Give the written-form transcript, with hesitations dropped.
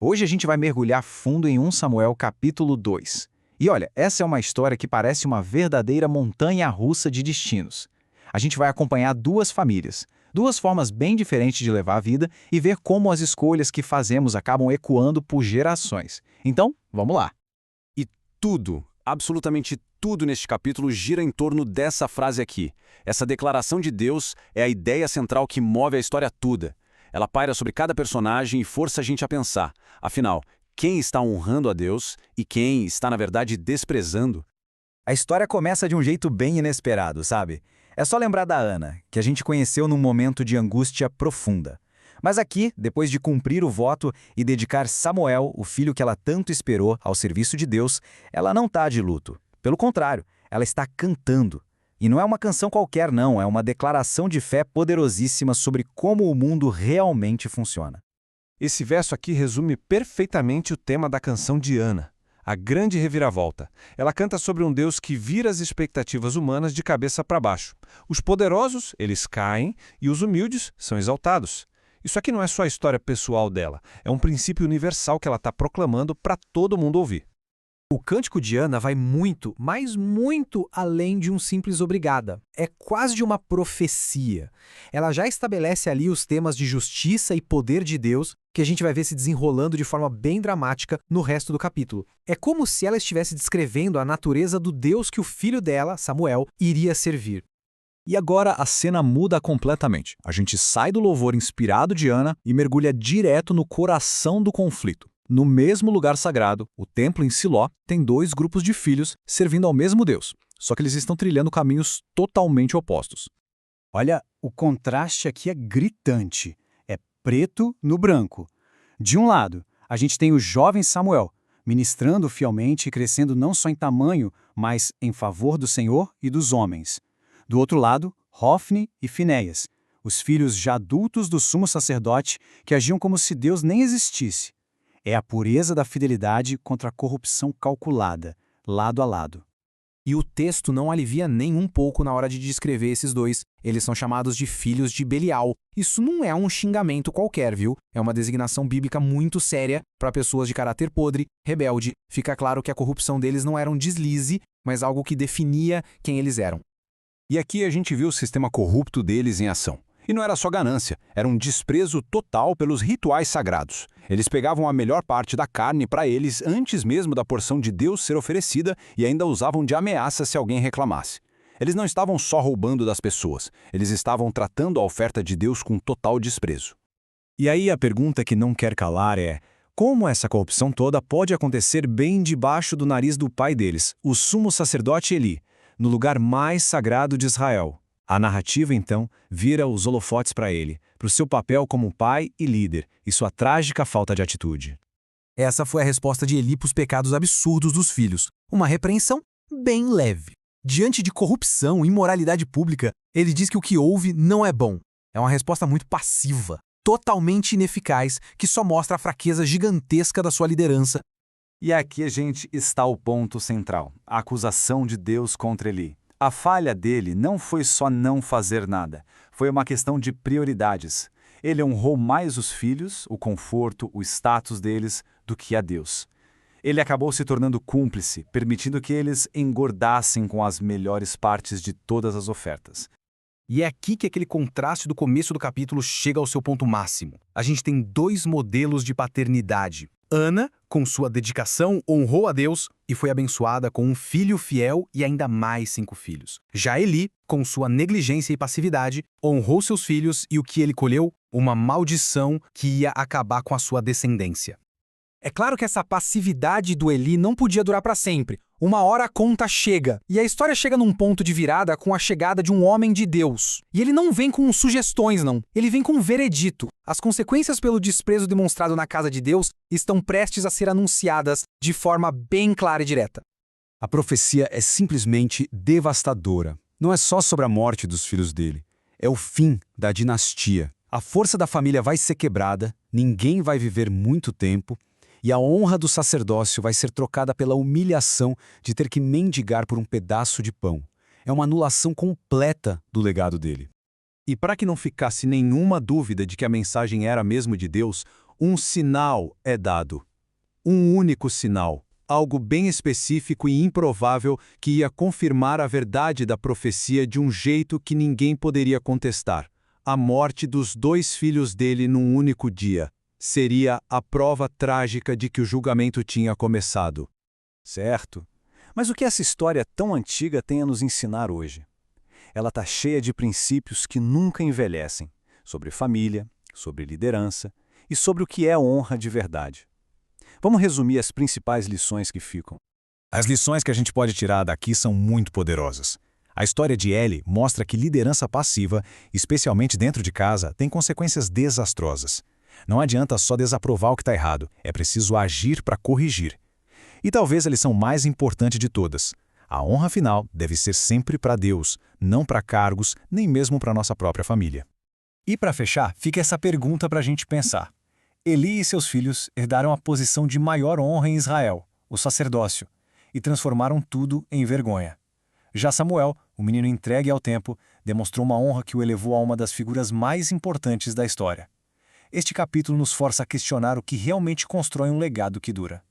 Hoje a gente vai mergulhar fundo em 1 Samuel capítulo 2. E olha, essa é uma história que parece uma verdadeira montanha-russa de destinos. A gente vai acompanhar duas famílias, duas formas bem diferentes de levar a vida e ver como as escolhas que fazemos acabam ecoando por gerações. Então, vamos lá. E tudo, absolutamente tudo neste capítulo gira em torno dessa frase aqui. Essa declaração de Deus é a ideia central que move a história toda. Ela paira sobre cada personagem e força a gente a pensar. Afinal, quem está honrando a Deus e quem está, na verdade, desprezando? A história começa de um jeito bem inesperado, sabe? É só lembrar da Ana, que a gente conheceu num momento de angústia profunda. Mas aqui, depois de cumprir o voto e dedicar Samuel, o filho que ela tanto esperou, ao serviço de Deus, ela não está de luto. Pelo contrário, ela está cantando. E não é uma canção qualquer, não, é uma declaração de fé poderosíssima sobre como o mundo realmente funciona. Esse verso aqui resume perfeitamente o tema da canção de Ana, a grande reviravolta. Ela canta sobre um Deus que vira as expectativas humanas de cabeça para baixo. Os poderosos, eles caem, e os humildes são exaltados. Isso aqui não é só a história pessoal dela, é um princípio universal que ela está proclamando para todo mundo ouvir. O cântico de Ana vai muito, mas muito além de um simples obrigada. É quase de uma profecia. Ela já estabelece ali os temas de justiça e poder de Deus, que a gente vai ver se desenrolando de forma bem dramática no resto do capítulo. É como se ela estivesse descrevendo a natureza do Deus que o filho dela, Samuel, iria servir. E agora a cena muda completamente. A gente sai do louvor inspirado de Ana e mergulha direto no coração do conflito. No mesmo lugar sagrado, o templo em Siló, tem dois grupos de filhos servindo ao mesmo Deus, só que eles estão trilhando caminhos totalmente opostos. Olha, o contraste aqui é gritante. É preto no branco. De um lado, a gente tem o jovem Samuel, ministrando fielmente e crescendo não só em tamanho, mas em favor do Senhor e dos homens. Do outro lado, Hofni e Finéias, os filhos já adultos do sumo sacerdote que agiam como se Deus nem existisse. É a pureza da fidelidade contra a corrupção calculada, lado a lado. E o texto não alivia nem um pouco na hora de descrever esses dois. Eles são chamados de filhos de Belial. Isso não é um xingamento qualquer, viu? É uma designação bíblica muito séria para pessoas de caráter podre, rebelde. Fica claro que a corrupção deles não era um deslize, mas algo que definia quem eles eram. E aqui a gente viu o sistema corrupto deles em ação. E não era só ganância, era um desprezo total pelos rituais sagrados. Eles pegavam a melhor parte da carne para eles antes mesmo da porção de Deus ser oferecida e ainda usavam de ameaça se alguém reclamasse. Eles não estavam só roubando das pessoas, eles estavam tratando a oferta de Deus com total desprezo. E aí a pergunta que não quer calar é: como essa corrupção toda pode acontecer bem debaixo do nariz do pai deles, o sumo sacerdote Eli, no lugar mais sagrado de Israel? A narrativa, então, vira os holofotes para ele, para o seu papel como pai e líder, e sua trágica falta de atitude. Essa foi a resposta de Eli para os pecados absurdos dos filhos. Uma repreensão bem leve. Diante de corrupção e imoralidade pública, ele diz que o que houve não é bom. É uma resposta muito passiva, totalmente ineficaz, que só mostra a fraqueza gigantesca da sua liderança. E aqui, gente, está o ponto central, a acusação de Deus contra Eli. A falha dele não foi só não fazer nada, foi uma questão de prioridades. Ele honrou mais os filhos, o conforto, o status deles, do que a Deus. Ele acabou se tornando cúmplice, permitindo que eles engordassem com as melhores partes de todas as ofertas. E é aqui que aquele contraste do começo do capítulo chega ao seu ponto máximo. A gente tem dois modelos de paternidade. Ana, com sua dedicação, honrou a Deus e foi abençoada com um filho fiel e ainda mais 5 filhos. Já Eli, com sua negligência e passividade, honrou seus filhos e o que ele colheu? Uma maldição que ia acabar com a sua descendência. É claro que essa passividade do Eli não podia durar para sempre. Uma hora a conta chega, e a história chega num ponto de virada com a chegada de um homem de Deus. E ele não vem com sugestões, não. Ele vem com um veredito. As consequências pelo desprezo demonstrado na casa de Deus estão prestes a ser anunciadas de forma bem clara e direta. A profecia é simplesmente devastadora. Não é só sobre a morte dos filhos dele. É o fim da dinastia. A força da família vai ser quebrada, ninguém vai viver muito tempo, e a honra do sacerdócio vai ser trocada pela humilhação de ter que mendigar por um pedaço de pão. É uma anulação completa do legado dele. E para que não ficasse nenhuma dúvida de que a mensagem era mesmo de Deus, Um sinal é dado. Um único sinal, algo bem específico e improvável que ia confirmar a verdade da profecia de um jeito que ninguém poderia contestar. A morte dos 2 filhos dele num único dia seria a prova trágica de que o julgamento tinha começado. Certo. Mas o que essa história tão antiga tem a nos ensinar hoje? Ela está cheia de princípios que nunca envelhecem, sobre família, sobre liderança e sobre o que é honra de verdade. Vamos resumir as principais lições que ficam. As lições que a gente pode tirar daqui são muito poderosas. A história de Eli mostra que liderança passiva, especialmente dentro de casa, tem consequências desastrosas. Não adianta só desaprovar o que está errado, é preciso agir para corrigir. E talvez a lição mais importante de todas: a honra final deve ser sempre para Deus, não para cargos, nem mesmo para nossa própria família. E para fechar, fica essa pergunta para a gente pensar. Eli e seus filhos herdaram a posição de maior honra em Israel, o sacerdócio, e transformaram tudo em vergonha. Já Samuel, o menino entregue ao tempo, demonstrou uma honra que o elevou a uma das figuras mais importantes da história. Este capítulo nos força a questionar o que realmente constrói um legado que dura.